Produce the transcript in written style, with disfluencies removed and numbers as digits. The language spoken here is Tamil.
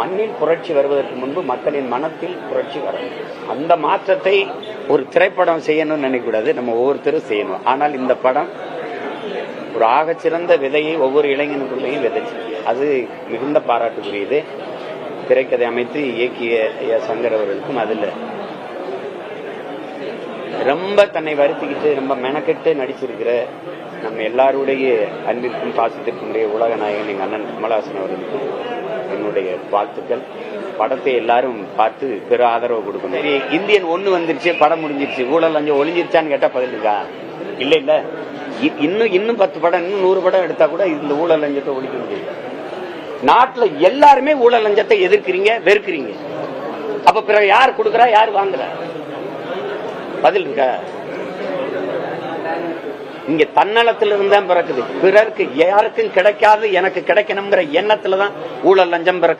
மண்ணில் புரட்சி வருவதற்கு முன்பு மக்களின் மனத்தில் புரட்சி வரணும். அந்த மாற்றத்தை ஒரு திரைப்படம் செய்யணும்னு நினைக்கக்கூடாது, நம்ம ஒவ்வொருத்தரும் செய்யணும். ஆனால் இந்த படம் ஒரு ஆகச்சிறந்த விதையை ஒவ்வொரு இளைஞனுக்குள்ளேயும் விதைச்சு, அது மிகுந்த பாராட்டுக்குரியது. திரைக்கதை அமைத்து இயக்கிய சங்கர் அவர்களுக்கும் அதில் ரொம்ப தன்னை வருத்திக்கிட்டு ரொம்ப மெனக்கெட்டு நடிச்சிருக்கிற நம்ம எல்லாருடைய அன்பிற்கும் பாசத்திற்கும் உலக நாயகன் எங்க அண்ணன் கமலஹாசன் அவர்களுக்கும் என்னுடைய வாழ்த்துக்கள். படத்தை எல்லாரும் பார்த்து பெரு ஆதரவு கொடுக்கணும். சரி, இந்தியன் 1 வந்துருச்சு, படம் முடிஞ்சிருச்சு, ஊழல் லஞ்சம் ஒளிஞ்சிருச்சான்னு கேட்டா பதில் இருக்கா? இல்ல இல்ல, இன்னும் 10 படம், இன்னும் 100 படம் எடுத்தா கூட இந்த ஊழல் லஞ்சத்தை ஒழிக்க முடியும். நாட்டுல எல்லாருமே ஊழல் லஞ்சத்தை எதிர்க்கிறீங்க, வெறுக்கிறீங்க. அப்ப பிறகு யார் கொடுக்கறா, யார் வாங்குறா? பதில் இருக்கா? இங்க தன்னலத்துல இருந்தான் பிறக்குது. பிறருக்கு யாருக்கும் கிடைக்காது எனக்கு கிடைக்கணுங்கிற எண்ணத்துலதான் ஊழல் லஞ்சம் பிறகு.